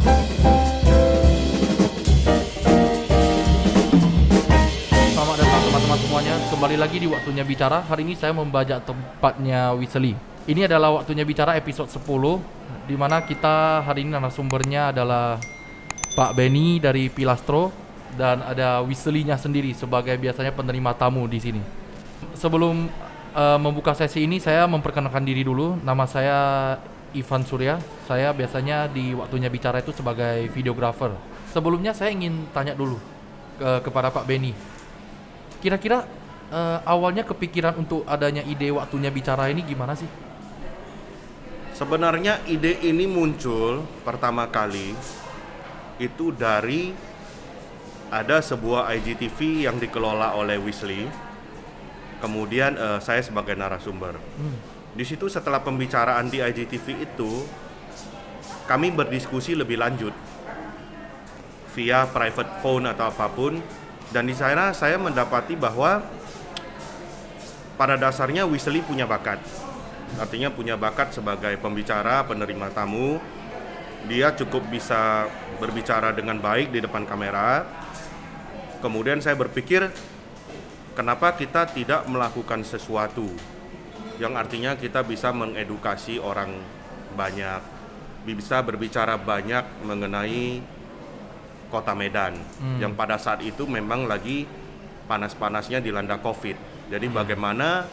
Selamat datang teman-teman semuanya. Kembali lagi di Waktunya Bicara. Hari ini saya membajak tempatnya Wisely. Ini adalah Waktunya Bicara episode 10, di mana kita hari ini narasumbernya adalah Pak Benny dari Pilastro dan ada Wisely-nya sendiri sebagai biasanya penerima tamu di sini. Sebelum membuka sesi ini, saya memperkenalkan diri dulu. Nama saya Ivan Surya. Saya biasanya di Waktunya Bicara itu sebagai videographer. Sebelumnya saya ingin tanya dulu kepada Pak Benny. Kira-kira awalnya kepikiran untuk adanya ide Waktunya Bicara ini gimana sih? Sebenarnya ide ini muncul pertama kali itu dari ada sebuah IGTV yang dikelola oleh Wisely. Kemudian saya sebagai narasumber. Di situ setelah pembicaraan di IGTV itu kami berdiskusi lebih lanjut via private phone atau apapun, dan di sana saya mendapati bahwa pada dasarnya Wisely punya bakat. Artinya punya bakat sebagai pembicara, penerima tamu. Dia cukup bisa berbicara dengan baik di depan kamera. Kemudian saya berpikir, kenapa kita tidak melakukan sesuatu yang artinya kita bisa mengedukasi orang banyak, bisa berbicara banyak mengenai Kota Medan yang pada saat itu memang lagi panas-panasnya dilanda COVID. Jadi bagaimana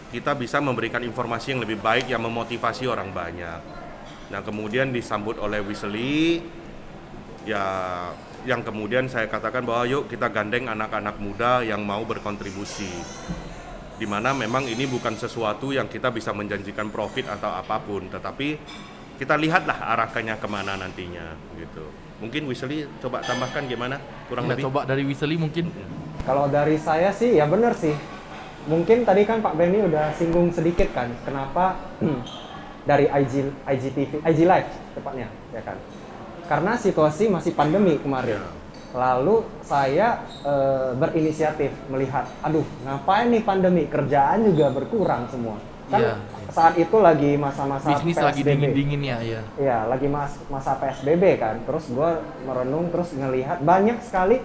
kita bisa memberikan informasi yang lebih baik yang memotivasi orang banyak. Nah, kemudian disambut oleh Wisely, ya, yang kemudian saya katakan bahwa yuk kita gandeng anak-anak muda yang mau berkontribusi. Di mana memang ini bukan sesuatu yang kita bisa menjanjikan profit atau apapun, tetapi kita lihatlah arahkannya kemana nantinya gitu. Mungkin Wisely coba tambahkan gimana kurang lebih. Coba dari Wisely mungkin. Kalau dari saya sih ya benar sih. Mungkin tadi kan Pak Benny udah singgung sedikit kan, kenapa dari IGTV, IG Live tepatnya, ya kan? Karena situasi masih pandemi kemarin. Lalu saya berinisiatif melihat, aduh ngapain nih pandemi, kerjaan juga berkurang semua. Kan saat itu lagi masa-masa bisnis PSBB. lagi dingin-dinginnya ya. Iya, lagi masa PSBB kan. Terus gue merenung, terus ngelihat banyak sekali.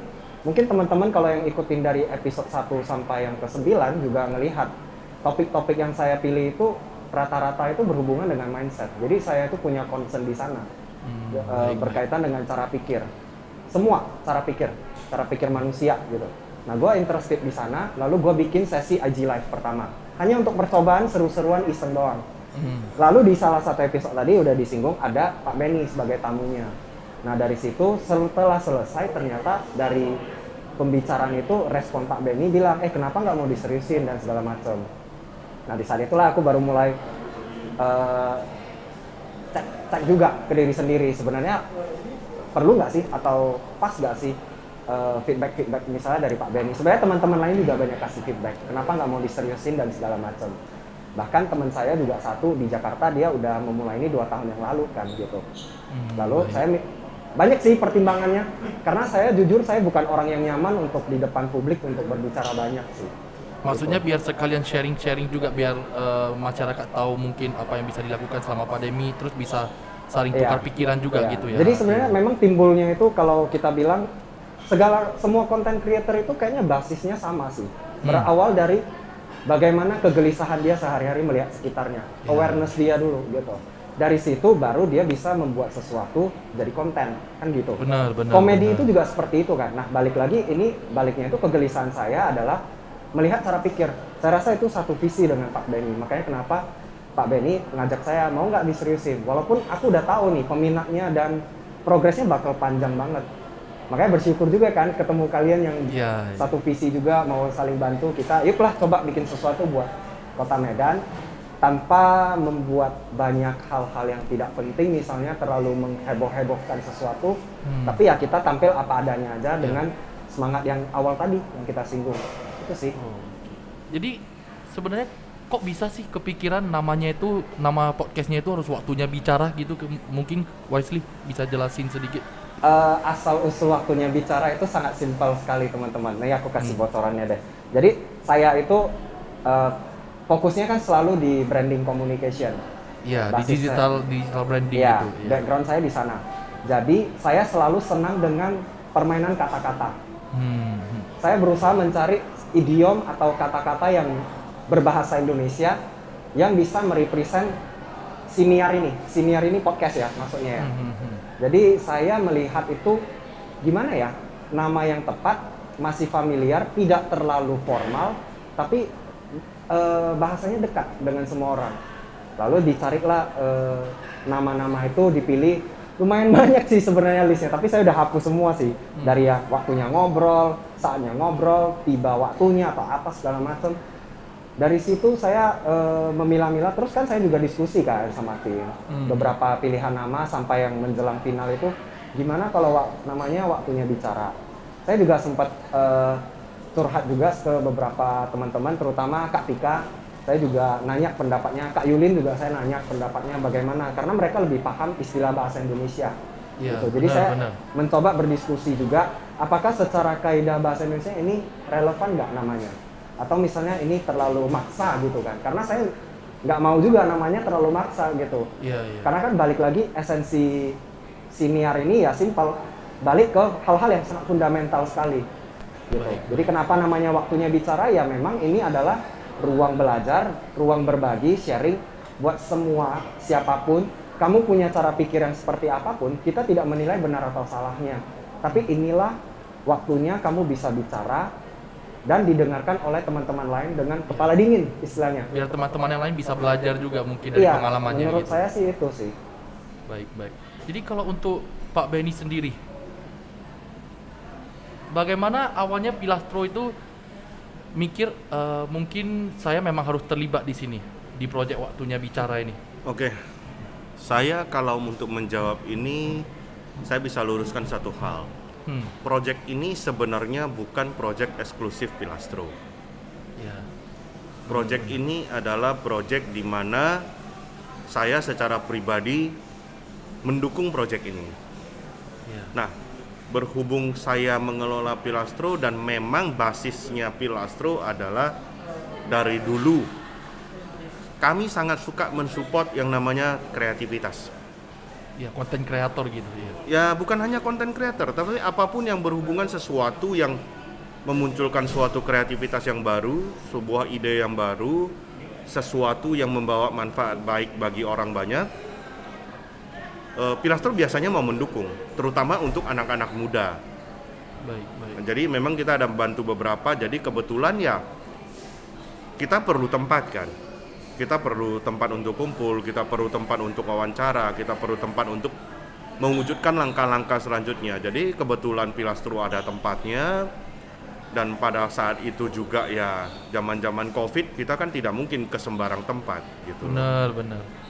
Mungkin teman-teman kalau yang ikutin dari episode 1 sampai yang ke-9 juga ngelihat topik-topik yang saya pilih itu rata-rata itu berhubungan dengan mindset. Jadi saya itu punya concern di sana berkaitan dengan cara pikir. Semua cara pikir manusia gitu. Nah, gue interested di sana, lalu gue bikin sesi IG Live pertama. Hanya untuk percobaan seru-seruan iseng doang. Lalu di salah satu episode tadi udah disinggung ada Pak Benny sebagai tamunya. Nah, dari situ setelah selesai ternyata dari pembicaraan itu respon Pak Benny bilang, kenapa nggak mau diseriusin dan segala macam. Nah, di saat itulah aku baru mulai cek juga ke diri sendiri, sebenarnya perlu nggak sih atau pas nggak sih feedback misalnya dari Pak Benny. Sebenarnya teman-teman lain juga banyak kasih feedback, kenapa nggak mau diseriusin dan segala macam. Bahkan teman saya juga satu di Jakarta, dia udah memulai ini 2 tahun yang lalu kan gitu. Lalu saya banyak sih pertimbangannya, karena saya jujur saya bukan orang yang nyaman untuk di depan publik untuk berbicara banyak sih. Maksudnya biar sekalian sharing-sharing juga, biar masyarakat tahu mungkin apa yang bisa dilakukan selama pandemi, terus bisa saling tukar pikiran juga gitu ya. Jadi sebenarnya memang timbulnya itu kalau kita bilang semua content creator itu kayaknya basisnya sama sih. Berawal dari bagaimana kegelisahan dia sehari-hari melihat sekitarnya, awareness dia dulu gitu. Dari situ baru dia bisa membuat sesuatu jadi konten, kan gitu. Benar. Komedi itu juga seperti itu kan. Nah, baliknya itu kegelisahan saya adalah melihat cara pikir. Saya rasa itu satu visi dengan Pak Benny. Makanya kenapa Pak Benny ngajak saya mau nggak diseriusin. Walaupun aku udah tahu nih peminatnya dan progresnya bakal panjang banget. Makanya bersyukur juga kan ketemu kalian yang satu visi juga, mau saling bantu kita. Yuklah coba bikin sesuatu buat Kota Medan. Tanpa membuat banyak hal-hal yang tidak penting, misalnya terlalu mengheboh-hebohkan sesuatu, tapi ya kita tampil apa adanya aja dengan semangat yang awal tadi yang kita singgung. Itu sih. Jadi sebenarnya kok bisa sih kepikiran nama podcastnya itu harus Waktunya Bicara gitu? Mungkin Wisely bisa jelasin sedikit. Asal usul Waktunya Bicara itu sangat simpel sekali teman-teman. Nih aku kasih bocorannya deh. Jadi saya itu fokusnya kan selalu di branding communication. Iya, di digital branding ya, gitu. Background saya di sana. Jadi saya selalu senang dengan permainan kata-kata. Saya berusaha mencari idiom atau kata-kata yang berbahasa Indonesia yang bisa merepresent siniar ini. Siniar ini podcast ya maksudnya ya. Jadi saya melihat itu gimana ya, nama yang tepat, masih familiar, tidak terlalu formal, tapi bahasanya dekat dengan semua orang. Lalu dicarilah nama-nama itu, dipilih. Lumayan banyak sih sebenarnya listnya, tapi saya udah hapus semua sih. Dari yang waktunya ngobrol, saatnya ngobrol, tiba waktunya atau apa segala macam. Dari situ saya memilah-milah, terus kan saya juga diskusi kan sama tim. Beberapa pilihan nama sampai yang menjelang final itu, gimana kalau namanya waktunya bicara. Saya juga sempat curhat juga ke beberapa teman-teman, terutama Kak Tika. Saya juga nanya pendapatnya, Kak Yulin juga saya nanya pendapatnya bagaimana, karena mereka lebih paham istilah bahasa Indonesia. Ya, gitu. Jadi saya mencoba berdiskusi juga, apakah secara kaidah bahasa Indonesia ini relevan nggak namanya? Atau misalnya ini terlalu maksa gitu kan? Karena saya nggak mau juga namanya terlalu maksa gitu. Karena kan balik lagi esensi siniar ini ya simpel, balik ke hal-hal yang sangat fundamental sekali. Gitu. Jadi kenapa namanya waktunya bicara, ya memang ini adalah ruang belajar, ruang berbagi, sharing buat semua, siapapun. Kamu punya cara pikir yang seperti apapun, kita tidak menilai benar atau salahnya. Tapi inilah waktunya kamu bisa bicara dan didengarkan oleh teman-teman lain dengan kepala dingin istilahnya. Biar teman-teman yang lain bisa belajar juga mungkin dari pengalamannya. Menurut gitu. saya sih itu sih. Baik. Jadi kalau untuk Pak Benny sendiri, bagaimana awalnya Pilastro itu mikir mungkin saya memang harus terlibat di sini di proyek waktunya bicara ini? Oke, saya kalau untuk menjawab ini saya bisa luruskan satu hal. Proyek ini sebenarnya bukan proyek eksklusif Pilastro. Proyek ini adalah proyek di mana saya secara pribadi mendukung proyek ini. Nah, berhubung saya mengelola Pilastro dan memang basisnya Pilastro adalah dari dulu kami sangat suka mensupport yang namanya kreativitas. Ya, konten kreator gitu ya. Ya, bukan hanya konten kreator, tapi apapun yang berhubungan sesuatu yang memunculkan suatu kreativitas yang baru, sebuah ide yang baru, sesuatu yang membawa manfaat baik bagi orang banyak. Pilastro biasanya mau mendukung, terutama untuk anak-anak muda. Baik. Jadi memang kita ada bantu beberapa, jadi kebetulan ya kita perlu tempat kan. Kita perlu tempat untuk kumpul, kita perlu tempat untuk wawancara, kita perlu tempat untuk mewujudkan langkah-langkah selanjutnya. Jadi kebetulan Pilastro ada tempatnya, dan pada saat itu juga ya zaman-zaman Covid kita kan tidak mungkin ke sembarang tempat gitu. Benar.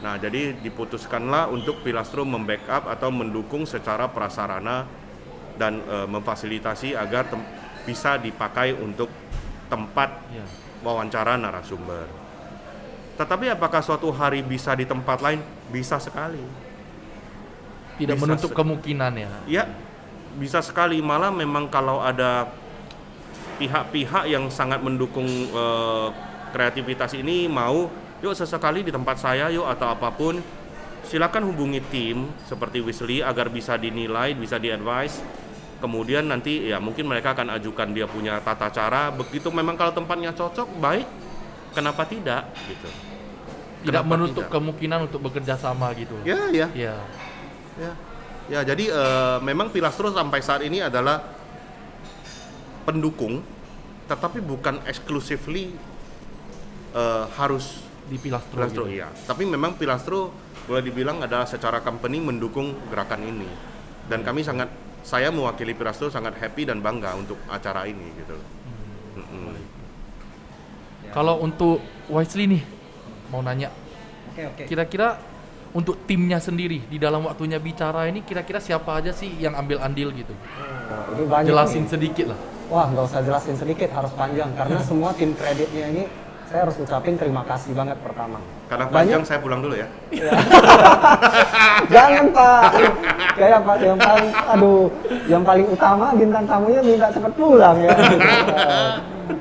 Nah, jadi diputuskanlah untuk Pilastro membackup atau mendukung secara prasarana dan memfasilitasi agar bisa dipakai untuk tempat wawancara narasumber. Tetapi apakah suatu hari bisa di tempat lain? Bisa sekali. Tidak bisa menutup kemungkinan ya. Ya, bisa sekali. Malah memang kalau ada pihak-pihak yang sangat mendukung kreativitas ini mau, yuk sesekali di tempat saya yuk atau apapun, silakan hubungi tim seperti Wisli agar bisa dinilai, bisa di-advise. Kemudian nanti ya mungkin mereka akan ajukan dia punya tata cara. Begitu memang kalau tempatnya cocok, baik. Kenapa tidak gitu. Tidak menutup kemungkinan untuk bekerja sama gitu. Ya, jadi memang Pilastro sampai saat ini adalah pendukung, tetapi bukan exclusively harus di Pilastro gitu. Iya. Tapi memang Pilastro boleh dibilang adalah secara company mendukung gerakan ini. Dan saya mewakili Pilastro sangat happy dan bangga untuk acara ini gitu. Kalau untuk Wisely nih, mau nanya, kira-kira untuk timnya sendiri di dalam waktunya bicara ini, kira-kira siapa aja sih yang ambil andil gitu? Ini banyak Jelasin nih. sedikit lah. Wah, nggak usah jelasin sedikit, harus panjang. Karena semua tim kreditnya ini, saya harus ucapin terima kasih banget pertama. Karena panjang saya pulang dulu ya. Jangan Pak, kayak Pak yang paling utama bintang tamunya minta cepat pulang ya.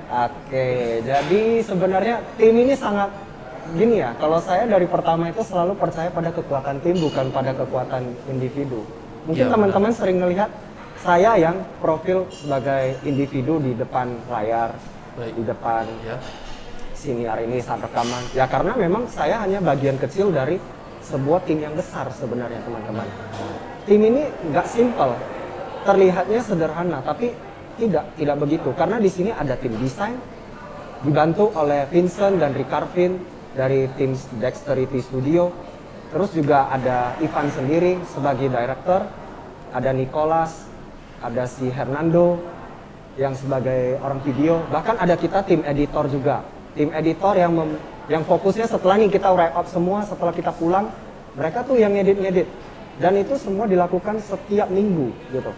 Oke, jadi sebenarnya tim ini sangat gini ya. Kalau saya dari pertama itu selalu percaya pada kekuatan tim, bukan pada kekuatan individu. Mungkin Iya, teman-teman sering ngelihat saya yang profil sebagai individu di depan layar, Baik. di depan Ya. siniar ini saat rekaman. Ya karena memang saya hanya bagian kecil dari sebuah tim yang besar sebenarnya teman-teman. Tim ini nggak simple, terlihatnya sederhana, tapi tidak begitu. Karena di sini ada tim desain, dibantu oleh Vincent dan Ricarvin dari tim Dexterity Studio. Terus juga ada Ivan sendiri sebagai director, ada Nicholas, ada si Hernando yang sebagai orang video. Bahkan ada kita tim editor juga. Tim editor yang fokusnya setelah nih kita wrap up semua, setelah kita pulang, mereka tuh yang ngedit-ngedit. Dan itu semua dilakukan setiap minggu gitu.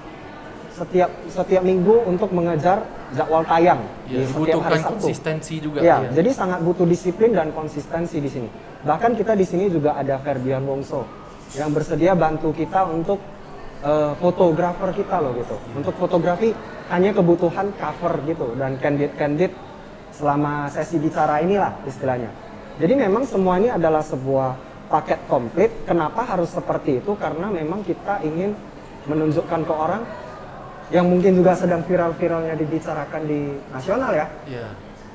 Setiap minggu untuk mengejar jadwal tayang Ya, di setiap dibutuhkan hari Sabtu. konsistensi juga. Ya, jadi sangat butuh disiplin dan konsistensi di sini. Bahkan kita di sini juga ada Ferdian Wongso yang bersedia bantu kita untuk fotografer kita loh gitu. Untuk fotografi hanya kebutuhan cover gitu dan candid selama sesi bicara inilah istilahnya. Jadi memang semua ini adalah sebuah paket komplit. Kenapa harus seperti itu? Karena memang kita ingin menunjukkan ke orang yang mungkin juga sedang viral-viralnya dibicarakan di nasional ya. Iya.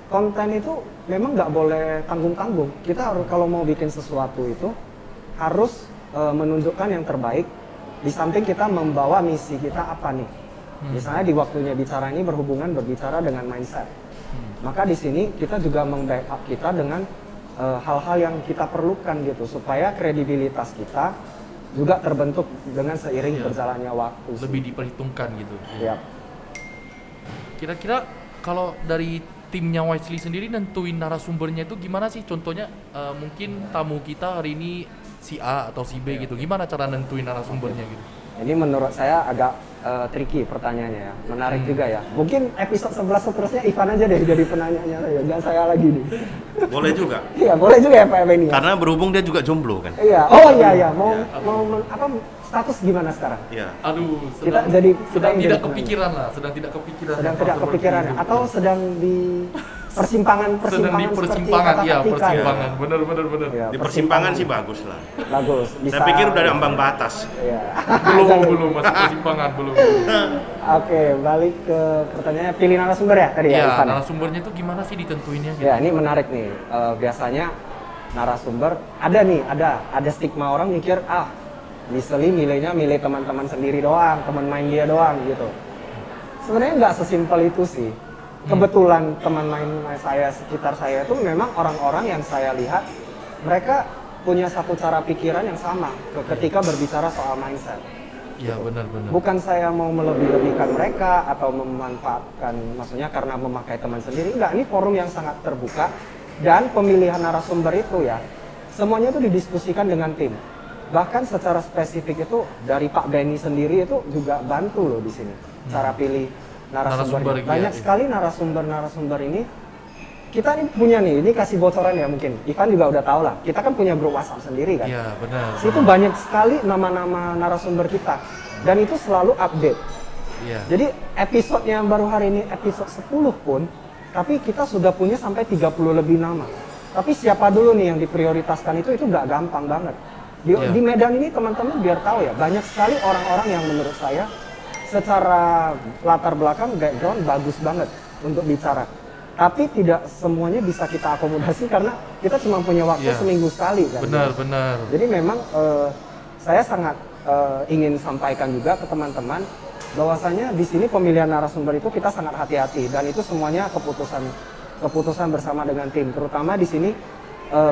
Konten itu memang nggak boleh tanggung-tanggung. Kita harus kalau mau bikin sesuatu itu harus menunjukkan yang terbaik. Di samping kita membawa misi kita apa nih. Misalnya di waktunya bicara ini berbicara dengan mindset. Maka di sini kita juga meng-backup kita dengan hal-hal yang kita perlukan gitu supaya kredibilitas kita juga terbentuk dengan seiring Iya. berjalannya waktu. sih. Lebih diperhitungkan gitu. Yap. Kira-kira kalau dari timnya Wisely sendiri nentuin narasumbernya itu gimana sih? Contohnya mungkin tamu kita hari ini si A atau si B gitu. Gimana cara nentuin narasumbernya gitu? Ini menurut saya agak tricky pertanyaannya ya, menarik juga ya. Mungkin episode 11 seterusnya Ivan aja deh jadi penanyanya saya, jangan saya lagi nih. Boleh juga. Iya boleh juga ya Pak Benny. Ya? Karena berhubung dia juga jomblo kan. Iya, oh iya mau apa status gimana sekarang? Iya. Aduh, Kita jadi sedang yang tidak jadi kepikiran lah, sedang tidak kepikiran. sedang tidak seperti kepikiran itu. atau sedang di persimpangan sedang di seperti persimpangan, iya kata-kata persimpangan, bener. Ya, Di persimpangan sih bagus lah. bagus. Saya pikir udah ada ambang batas. Iya. belum masih persimpangan belum. Oke, balik ke pertanyaannya, pilih narasumber ya tadi ya, Iya, Ivan? narasumbernya itu gimana sih ditentuinnya? Gitu? Ya, ini menarik nih. Biasanya narasumber ada stigma orang mikir Wisely milih teman-teman sendiri doang, teman main dia doang gitu. Sebenarnya nggak sesimpel itu sih. Kebetulan teman main saya sekitar saya itu memang orang-orang yang saya lihat mereka punya satu cara pikiran yang sama ketika berbicara soal mindset. Iya benar. Bukan saya mau melebih-lebihkan mereka atau memanfaatkan, maksudnya karena memakai teman sendiri. Enggak, ini forum yang sangat terbuka dan pemilihan narasumber itu ya semuanya itu didiskusikan dengan tim. Bahkan secara spesifik itu dari Pak Benny sendiri itu juga bantu loh di sini cara pilih narasumber. Narasumber, Banyak iya. sekali narasumber ini. Kita ini punya nih, ini kasih bocoran ya mungkin. Ivan juga udah tahu lah. Kita kan punya grup WhatsApp sendiri kan. Iya benar. Situ banyak sekali nama-nama narasumber kita dan itu selalu update. Iya. Jadi episode yang baru hari ini episode 10 pun, tapi kita sudah punya sampai 30 lebih nama. Tapi siapa dulu nih yang diprioritaskan itu nggak gampang banget. Iya. Di Medan ini teman-teman biar tahu ya, banyak sekali orang-orang yang menurut saya secara latar belakang background bagus banget untuk bicara. Tapi tidak semuanya bisa kita akomodasi karena kita cuma punya waktu Iya. seminggu sekali kan. Benar. Jadi memang saya sangat ingin sampaikan juga ke teman-teman bahwasanya di sini pemilihan narasumber itu kita sangat hati-hati dan itu semuanya keputusan bersama dengan tim. Terutama di sini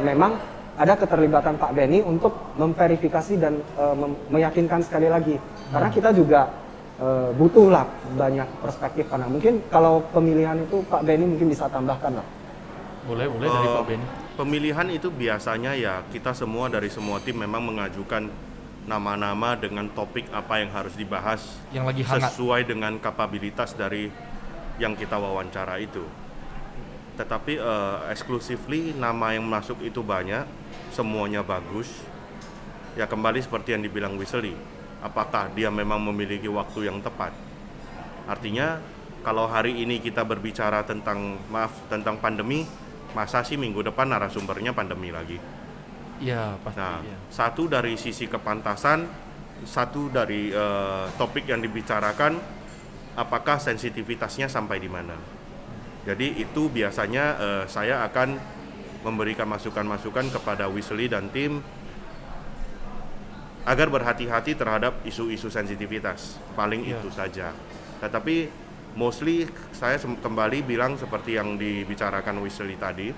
memang ada keterlibatan Pak Benny untuk memverifikasi dan meyakinkan sekali lagi. Karena kita juga butuhlah banyak perspektif karena mungkin kalau pemilihan itu Pak Benny mungkin bisa tambahkan lah. Boleh dari Pak Benny. Pemilihan itu biasanya ya kita semua dari semua tim memang mengajukan nama-nama dengan topik apa yang harus dibahas Yang lagi hangat. sesuai dengan kapabilitas dari yang kita wawancara itu. Tetapi exclusively nama yang masuk itu banyak, semuanya bagus. Ya kembali seperti yang dibilang Wisely, apakah dia memang memiliki waktu yang tepat? Artinya kalau hari ini kita berbicara tentang pandemi, masa sih minggu depan narasumbernya pandemi lagi? Iya pasti. Nah, Iya. satu dari sisi kepantasan, satu dari topik yang dibicarakan, apakah sensitivitasnya sampai di mana. Jadi itu biasanya saya akan memberikan masukan-masukan kepada Weasley dan tim agar berhati-hati terhadap isu-isu sensitivitas. Paling itu saja. Tetapi mostly saya kembali bilang seperti yang dibicarakan Weasley tadi.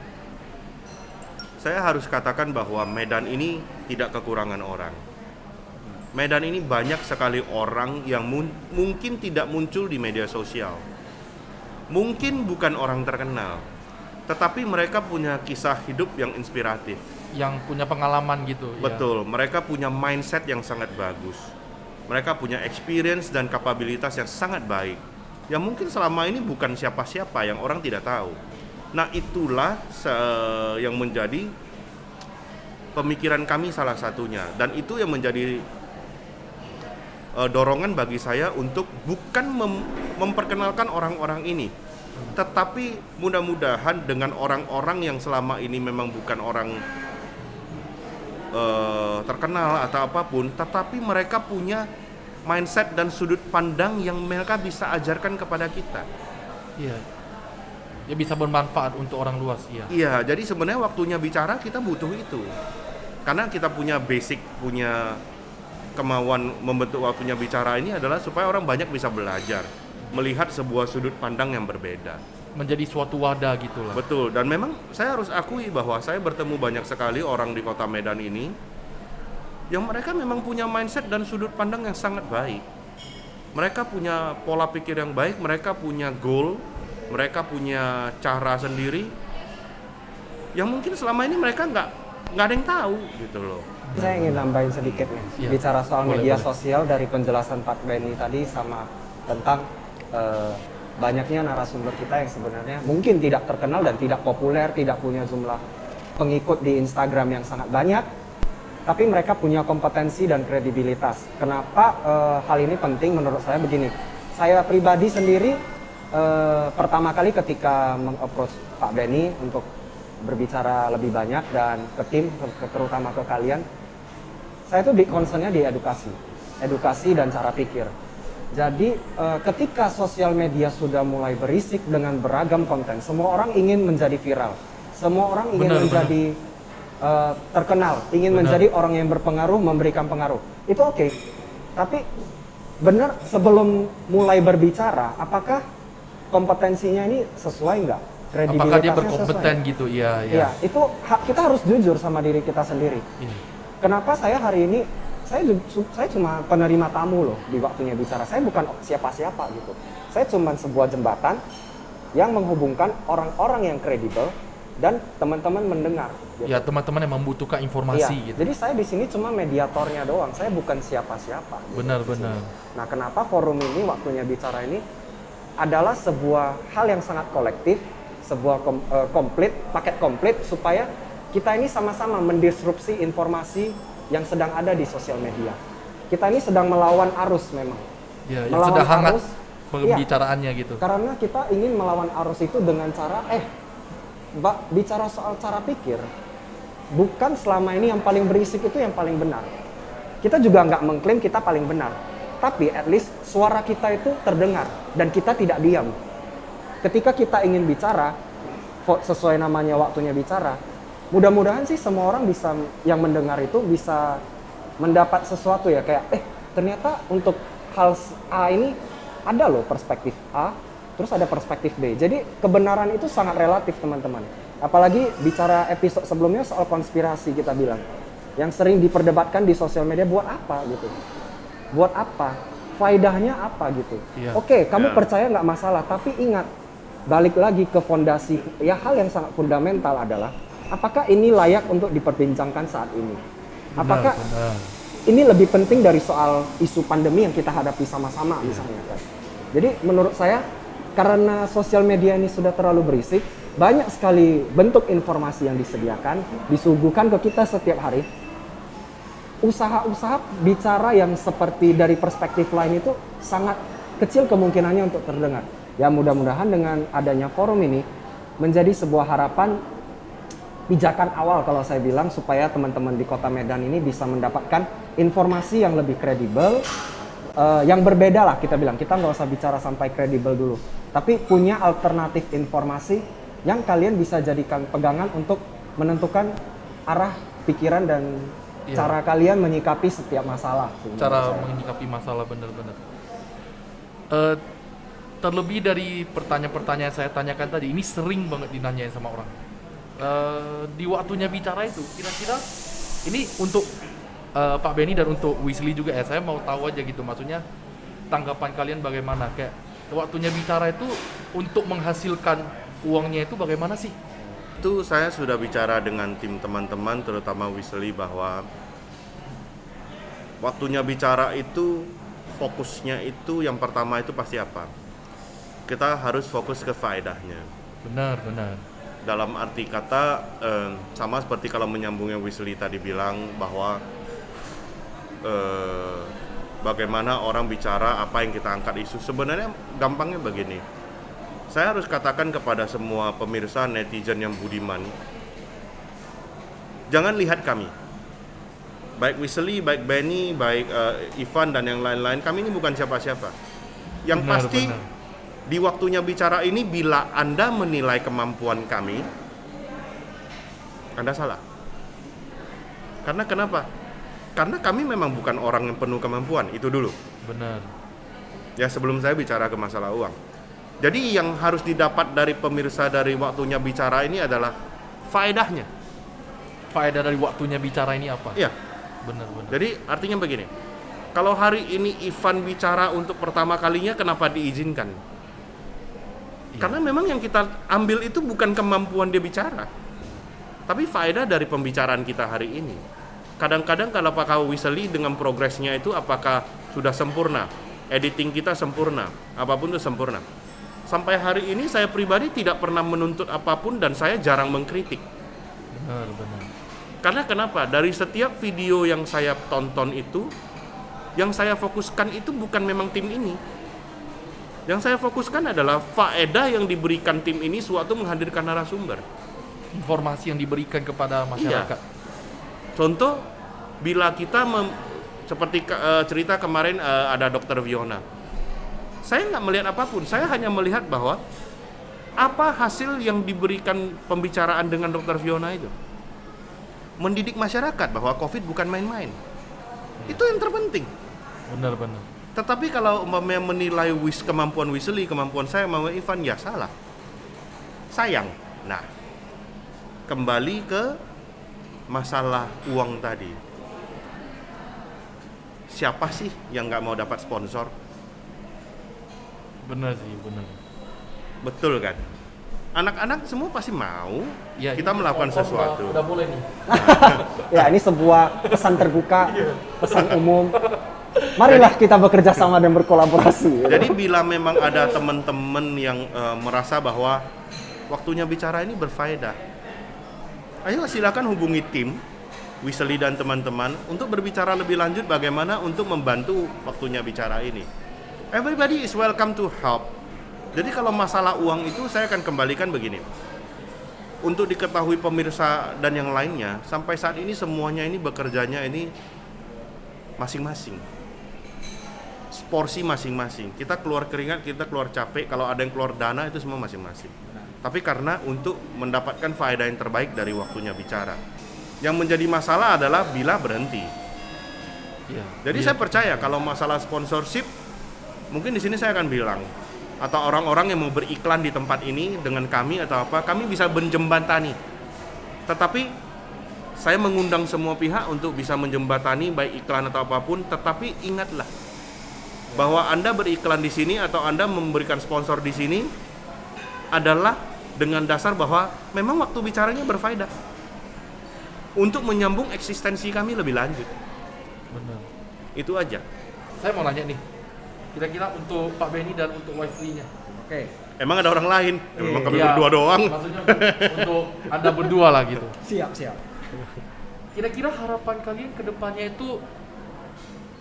Saya harus katakan bahwa Medan ini tidak kekurangan orang. Medan ini banyak sekali orang yang mungkin tidak muncul di media sosial. Mungkin bukan orang terkenal, tetapi mereka punya kisah hidup yang inspiratif. Yang punya pengalaman gitu. Betul, mereka punya mindset yang sangat bagus. Mereka punya experience dan kapabilitas yang sangat baik. Yang mungkin selama ini bukan siapa-siapa, yang orang tidak tahu. Nah, itulah yang menjadi pemikiran kami salah satunya. Dan itu yang menjadi dorongan bagi saya untuk bukan memperkenalkan orang-orang ini, tetapi mudah-mudahan dengan orang-orang yang selama ini memang bukan orang terkenal atau apapun, tetapi mereka punya mindset dan sudut pandang yang mereka bisa ajarkan kepada kita. Iya. Ya bisa bermanfaat untuk orang luas, iya. Iya, jadi sebenarnya waktunya bicara kita butuh itu. Karena kita punya basic, punya kemauan membentuk waktunya bicara ini adalah supaya orang banyak bisa belajar, melihat sebuah sudut pandang yang berbeda. Menjadi suatu wadah gitu lah. Betul, dan memang saya harus akui bahwa saya bertemu banyak sekali orang di kota Medan ini yang mereka memang punya mindset dan sudut pandang yang sangat baik. Mereka punya pola pikir yang baik, mereka punya goal, mereka punya cara sendiri yang mungkin selama ini mereka nggak ada yang tahu gitu loh. Saya ingin nambahin sedikit nih, bicara soal media sosial dari penjelasan Pak Benny tadi sama tentang banyaknya narasumber kita yang sebenarnya mungkin tidak terkenal dan tidak populer, tidak punya jumlah pengikut di Instagram yang sangat banyak, tapi mereka punya kompetensi dan kredibilitas. Kenapa hal ini penting menurut saya begini, saya pribadi sendiri pertama kali ketika meng-approach Pak Benny untuk berbicara lebih banyak dan ke tim, terutama ke kalian, saya tuh concernnya di edukasi dan cara pikir. Jadi ketika sosial media sudah mulai berisik dengan beragam konten, semua orang ingin menjadi viral, semua orang ingin menjadi terkenal, ingin menjadi orang yang berpengaruh, memberikan pengaruh. Itu oke. Tapi benar sebelum mulai berbicara, apakah kompetensinya ini sesuai nggak? Apakah dia berkompeten sesuai? Gitu? Iya. Itu kita harus jujur sama diri kita sendiri. Iya. Kenapa saya hari ini saya cuma penerima tamu loh di waktunya bicara. Saya bukan siapa-siapa gitu. Saya cuma sebuah jembatan yang menghubungkan orang-orang yang kredibel dan teman-teman mendengar. Gitu. Ya, teman-teman yang membutuhkan informasi. Iya. Gitu. Jadi saya di sini cuma mediatornya doang. Saya bukan siapa-siapa. Gitu, benar. Nah, kenapa forum ini waktunya bicara ini adalah sebuah hal yang sangat kolektif, sebuah paket komplit supaya kita ini sama-sama mendisrupsi informasi yang sedang ada di sosial media. Kita ini sedang melawan arus memang. Ya, yang sedang hangat pembicaraannya gitu. Karena kita ingin melawan arus itu dengan cara bicara soal cara pikir. Bukan selama ini yang paling berisik itu yang paling benar. Kita juga nggak mengklaim kita paling benar. Tapi at least suara kita itu terdengar dan kita tidak diam. Ketika kita ingin bicara, sesuai namanya waktunya bicara, mudah-mudahan sih semua orang bisa, yang mendengar itu bisa mendapat sesuatu ya, kayak ternyata untuk hal A ini ada loh perspektif A, terus ada perspektif B. Jadi kebenaran itu sangat relatif teman-teman. Apalagi bicara episode sebelumnya soal konspirasi kita bilang, yang sering diperdebatkan di sosial media, buat apa gitu? Buat apa? Faedahnya apa gitu? Yeah. Oke, kamu percaya nggak masalah, tapi ingat, balik lagi ke fondasi, ya hal yang sangat fundamental adalah apakah ini layak untuk diperbincangkan saat ini? Apakah ini lebih penting dari soal isu pandemi yang kita hadapi sama-sama misalnya kan? Jadi menurut saya karena sosial media ini sudah terlalu berisik, banyak sekali bentuk informasi yang disediakan, disuguhkan ke kita setiap hari. Usaha-usaha bicara yang seperti dari perspektif lain itu sangat kecil kemungkinannya untuk terdengar. Ya mudah-mudahan dengan adanya forum ini menjadi sebuah harapan, pijakan awal kalau saya bilang, supaya teman-teman di Kota Medan ini bisa mendapatkan informasi yang lebih kredibel, yang berbeda lah kita bilang. Kita nggak usah bicara sampai kredibel dulu, tapi punya alternatif informasi yang kalian bisa jadikan pegangan untuk menentukan arah pikiran dan cara kalian menyikapi setiap masalah. Cara menyikapi masalah benar-benar. Terlebih dari pertanyaan-pertanyaan saya tanyakan tadi, ini sering banget dinanyain sama orang. Di waktunya bicara itu, kira-kira ini untuk Pak Benny dan untuk Wesley juga ya, saya mau tahu aja gitu, maksudnya tanggapan kalian bagaimana? Kayak waktunya bicara itu untuk menghasilkan uangnya itu bagaimana sih? Itu saya sudah bicara dengan tim teman-teman, terutama Wesley, bahwa waktunya bicara itu fokusnya itu yang pertama itu pasti apa? Kita harus fokus ke faedahnya. Benar. Dalam arti kata sama seperti kalau menyambungnya Wesley tadi bilang bahwa bagaimana orang bicara, apa yang kita angkat isu. Sebenarnya gampangnya begini. Saya harus katakan kepada semua pemirsa netizen yang budiman, jangan lihat kami. Baik Wesley, baik Benny, baik Ivan dan yang lain-lain, kami ini bukan siapa-siapa. Yang pasti di waktunya bicara ini, bila Anda menilai kemampuan kami, Anda salah. Karena kenapa? Karena kami memang bukan orang yang penuh kemampuan, itu dulu. Benar. Ya, sebelum saya bicara ke masalah uang. Jadi yang harus didapat dari pemirsa dari waktunya bicara ini adalah faedahnya. Faedah dari waktunya bicara ini apa? Iya. Benar. Jadi artinya begini, kalau hari ini Ivan bicara untuk pertama kalinya, kenapa diizinkan? Karena memang yang kita ambil itu bukan kemampuan dia bicara, tapi faedah dari pembicaraan kita hari ini. Kadang-kadang kalau Pak Wesley dengan progresnya itu apakah sudah sempurna, editing kita sempurna, apapun itu sempurna. Sampai hari ini saya pribadi tidak pernah menuntut apapun dan saya jarang mengkritik. Benar. Karena kenapa? Dari setiap video yang saya tonton itu, yang saya fokuskan itu bukan memang tim ini. Yang saya fokuskan adalah faedah yang diberikan tim ini sewaktu menghadirkan narasumber. Informasi yang diberikan kepada masyarakat. Iya. Contoh, bila kita seperti cerita kemarin ada Dr. Viona. Saya nggak melihat apapun, saya hanya melihat bahwa apa hasil yang diberikan pembicaraan dengan Dr. Viona itu. Mendidik masyarakat bahwa COVID bukan main-main. Itu yang terpenting. Benar. Tetapi kalau umpamanya menilai kemampuan Wesley, kemampuan saya, kemampuan Ivan, ya salah. Sayang. Nah, kembali ke masalah uang tadi. Siapa sih yang nggak mau dapat sponsor? Benar. Betul kan? Anak-anak semua pasti mau Ya, kita melakukan sesuatu. Udah boleh nih. Ya, ini sebuah pesan terbuka, pesan umum. Marilah kita bekerja sama dan berkolaborasi. Jadi bila memang ada teman-teman yang merasa bahwa waktunya bicara ini berfaedah, ayo silakan hubungi tim Wesley dan teman-teman untuk berbicara lebih lanjut bagaimana untuk membantu waktunya bicara ini. Everybody is welcome to help. Jadi kalau masalah uang itu saya akan kembalikan begini. Untuk diketahui pemirsa dan yang lainnya, sampai saat ini semuanya ini bekerjanya ini masing-masing. Porsi masing-masing. Kita keluar keringat, kita keluar capek, kalau ada yang keluar dana itu semua masing-masing. Tapi karena untuk mendapatkan faedah yang terbaik dari waktunya bicara. Yang menjadi masalah adalah bila berhenti. Ya. Jadi saya percaya kalau masalah sponsorship, mungkin di sini saya akan bilang, atau orang-orang yang mau beriklan di tempat ini dengan kami atau apa, kami bisa menjembatani. Tetapi saya mengundang semua pihak untuk bisa menjembatani baik iklan atau apapun, tetapi ingatlah bahwa Anda beriklan di sini atau Anda memberikan sponsor di sini adalah dengan dasar bahwa memang waktu bicaranya berfaedah untuk menyambung eksistensi kami lebih lanjut. Benar. Itu aja. Saya mau nanya nih, kira-kira untuk Pak Benny dan untuk Wesley-nya. Oke. Emang ada orang lain? Memang kami Iya, berdua doang. Maksudnya untuk Anda berdua lah gitu. Siap. Kira-kira harapan kalian ke depannya itu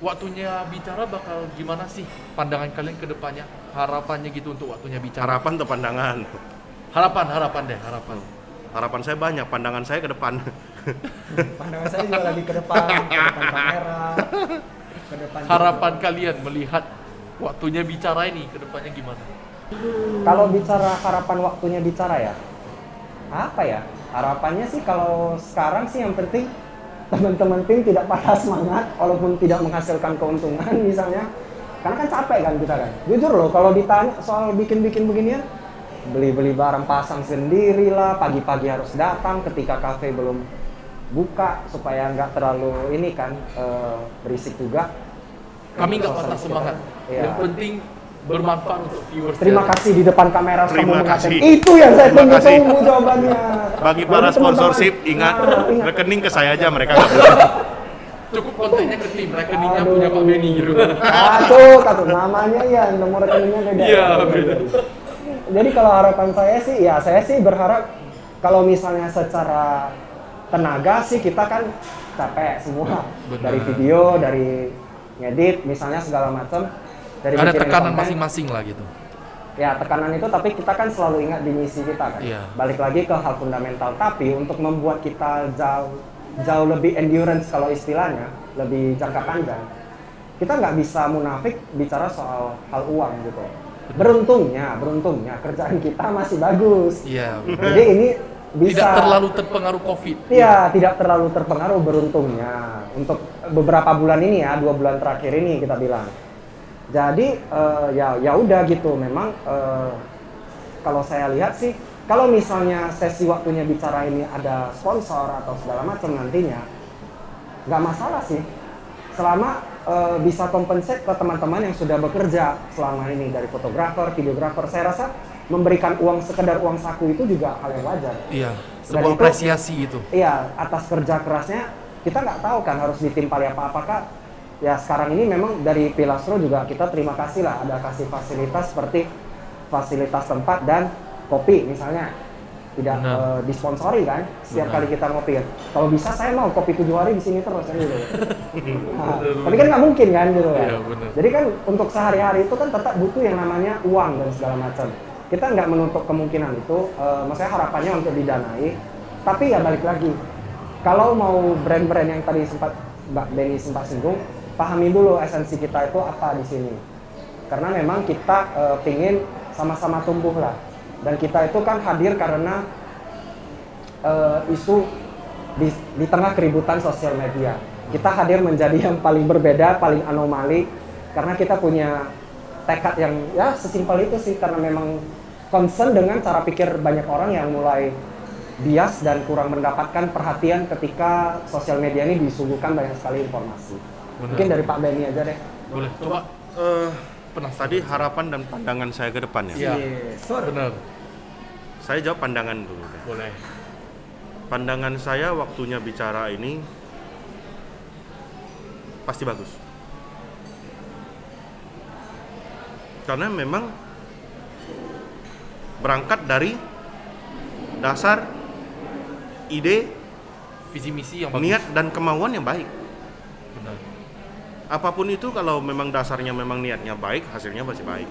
waktunya bicara bakal gimana sih? Pandangan kalian ke depannya, harapannya gitu untuk waktunya bicara. Harapan atau pandangan? Harapan deh, harapan. Harapan saya banyak, pandangan saya ke depan. Pandangan saya juga lagi ke depan kamera, ke depan. Harapan kalian melihat waktunya bicara ini ke depannya gimana? Kalau bicara harapan waktunya bicara ya, apa ya? Harapannya sih kalau sekarang sih yang penting teman-teman tim tidak patah semangat walaupun tidak menghasilkan keuntungan misalnya. Karena kan capek kan kita kan. Jujur loh kalau ditanya soal bikin-bikin beginian, beli-beli barang pasang sendiri lah, pagi-pagi harus datang ketika kafe belum buka supaya nggak terlalu ini kan berisik juga. Kami nggak patah semangat. Iya. Yang penting bermanfaat untuk viewers. Terima kasih di depan kamera Terima kamu kasih. mengatakan itu yang saya Terima kasih. tunggu jawabannya. Bagi Jadi para teman-teman, sponsorship, ingat ingat. rekening ke saya aja, mereka nggak butuh. Cukup kontennya ke tim, rekeningnya Aduh. punya Pak Benny gitu. Takut namanya ya, nomor rekeningnya beda. Iya, beda. Jadi kalau harapan saya sih berharap kalau misalnya secara tenaga sih kita kan capek semua. Benar. Dari video, dari ngedit, misalnya segala macam. Dari Ada bikin tekanan konten. masing-masing lah gitu. Ya tekanan itu, tapi kita kan selalu ingat di misi kita kan. Iya. Balik lagi ke hal fundamental, tapi untuk membuat kita jauh lebih endurance kalau istilahnya, lebih jangka panjang, kita nggak bisa munafik bicara soal hal uang gitu. Beruntungnya kerjaan kita masih bagus. Iya. Jadi ini bisa Tidak terlalu terpengaruh COVID. Iya, tidak terlalu terpengaruh beruntungnya. Untuk beberapa bulan ini ya, 2 bulan terakhir ini kita bilang. Jadi ya udah gitu. Memang kalau saya lihat sih, kalau misalnya sesi waktunya bicara ini ada sponsor atau segala macam nantinya, nggak masalah sih. Selama bisa compensate ke teman-teman yang sudah bekerja selama ini dari fotografer, videografer, saya rasa memberikan sekedar uang saku itu juga hal yang wajar. Iya. Dan Sebuah itu- apresiasi itu. Iya, atas kerja kerasnya kita nggak tahu kan harus ditimpali apakah ya sekarang ini memang dari Pilastro juga kita terima kasih lah ada kasih fasilitas seperti fasilitas tempat dan kopi misalnya tidak Benar. disponsori kan setiap Benar. kali kita ngopi kan. Kalau bisa saya mau kopi 7 hari di sini terus kan gitu. Nah, tapi kan nggak mungkin kan gitu kan. Iya, benar. Jadi kan untuk sehari-hari itu kan tetap butuh yang namanya uang dan segala macam. Kita nggak menutup kemungkinan itu, maksudnya harapannya untuk didanai. Tapi ya balik lagi, kalau mau brand-brand yang tadi sempat Mbak Benny sempat singgung, pahami dulu esensi kita itu apa di sini. Karena memang kita pingin sama-sama tumbuh lah. Dan kita itu kan hadir karena isu di tengah keributan sosial media. Kita hadir menjadi yang paling berbeda, paling anomali, karena kita punya tekad yang ya sesimpel itu sih, karena memang concern dengan cara pikir banyak orang yang mulai bias dan kurang mendapatkan perhatian ketika sosial media ini disuguhkan banyak sekali informasi. Benar. Mungkin dari Pak Benny aja deh. Boleh. Coba. Penasaran. Tadi harapan dan pandangan saya ke depan ya. Iya. Benar. Saya jawab pandangan dulu deh. Boleh. Pandangan saya waktunya bicara ini pasti bagus. Karena memang berangkat dari dasar ide, Visi misi yang bagus. niat dan kemauan yang baik. Benar. Apapun itu kalau memang dasarnya memang niatnya baik, hasilnya pasti baik.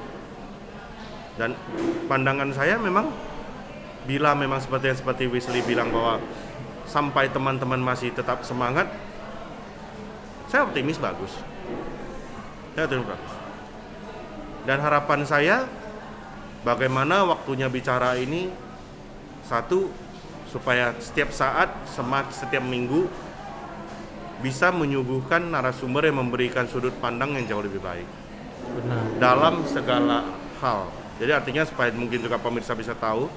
Dan pandangan saya memang bila memang seperti Wesley bilang bahwa sampai teman-teman masih tetap semangat, saya optimis bagus. Saya optimis bagus. Dan harapan saya bagaimana waktunya bicara ini satu supaya setiap saat, setiap minggu bisa menyuguhkan narasumber yang memberikan sudut pandang yang jauh lebih baik Benar. dalam segala hal. Jadi artinya supaya mungkin juga pemirsa bisa tahu,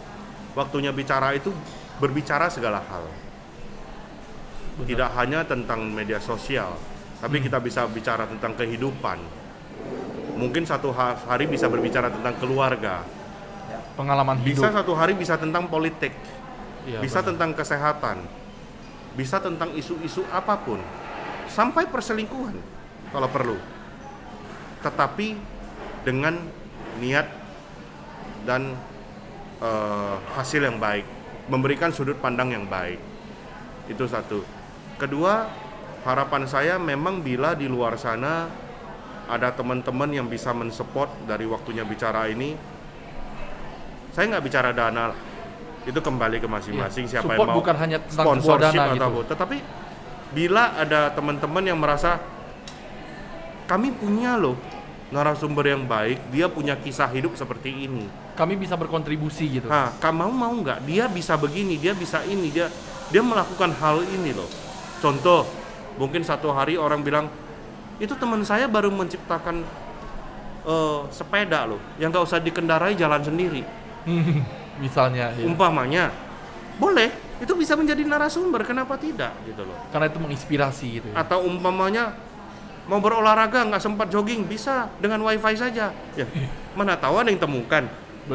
waktunya bicara itu berbicara segala hal. Benar. Tidak hanya tentang media sosial, tapi kita bisa bicara tentang kehidupan. Mungkin satu hari bisa berbicara tentang keluarga. Pengalaman Bisa hidup. satu hari bisa tentang politik. Iya, Bisa benar. tentang kesehatan. Bisa tentang isu-isu apapun. Sampai perselingkuhan kalau perlu. Tetapi dengan niat dan hasil yang baik, memberikan sudut pandang yang baik. Itu satu. Kedua, harapan saya memang bila di luar sana ada teman-teman yang bisa mensupport dari waktunya bicara ini. Saya nggak bicara dana lah, Itu kembali ke masing-masing siapa Support yang mau bukan hanya tentang sebuah sponsorship dana atau gitu. apa. Tetapi bila ada teman-teman yang merasa kami punya loh narasumber yang baik, dia punya kisah hidup seperti ini. Kami bisa berkontribusi gitu. Nah, kamu mau nggak? Dia bisa begini, dia bisa ini, dia melakukan hal ini loh. Contoh, mungkin satu hari orang bilang, itu teman saya baru menciptakan sepeda loh, yang nggak usah dikendarai jalan sendiri. Misalnya ya. Umpamanya, boleh, itu bisa menjadi narasumber, kenapa tidak gitu loh. Karena itu menginspirasi gitu ya. Atau umpamanya mau berolahraga nggak sempat jogging, bisa dengan wifi saja. Ya, mana tahu ada yang temukan.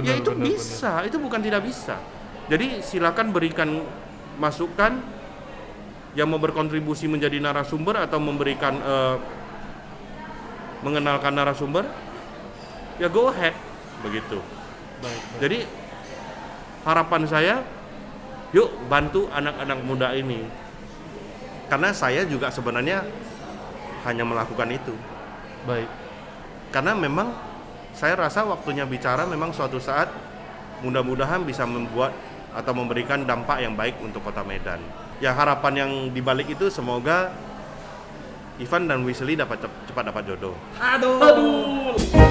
Ya itu bisa, itu bukan tidak bisa. Jadi silakan berikan masukan yang mau berkontribusi menjadi narasumber atau memberikan mengenalkan narasumber, ya go ahead begitu. Baik. Jadi harapan saya, yuk bantu anak-anak muda ini. Karena saya juga sebenarnya hanya melakukan itu. Baik. Karena memang saya rasa waktunya bicara memang suatu saat mudah-mudahan bisa membuat atau memberikan dampak yang baik untuk Kota Medan. Ya harapan yang dibalik itu semoga Ivan dan Wesley cepat dapat jodoh. Aduh.